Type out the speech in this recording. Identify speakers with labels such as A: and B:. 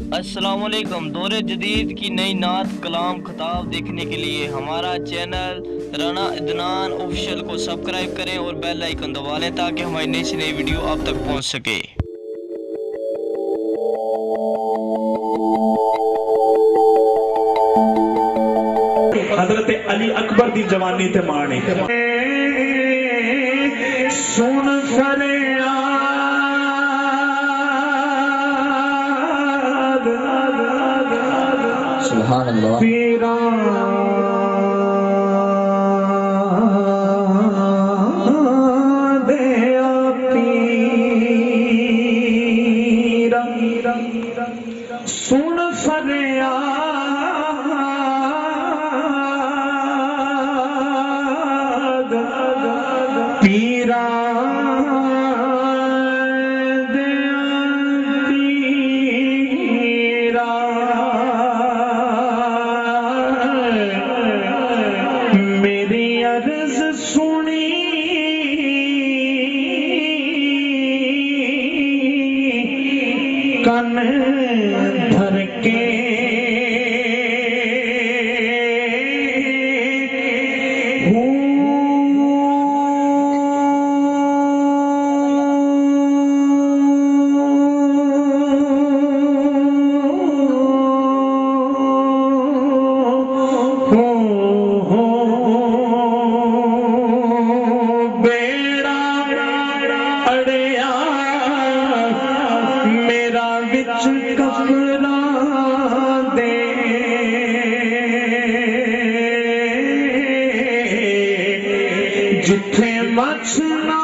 A: अस्सलामुअलैकुम। दौरे जदीद की नई नात कलाम खताब देखने के लिए हमारा चैनल राना अदनान ऑफिशियल को सब्सक्राइब करें और बेल आइकन दबा लें ताकि हमारी नई से नई वीडियो आप तक पहुंच सके।
B: हजरत अली अकबर दी जवानी ते माने सुन फरियाद
C: सुभान अल्लाह।
B: पीरा दे पीरा सुन फरियाद पीरा दे पीरा मेरी अर्ज सुनी कन धर के कफरा दे जिथे मछना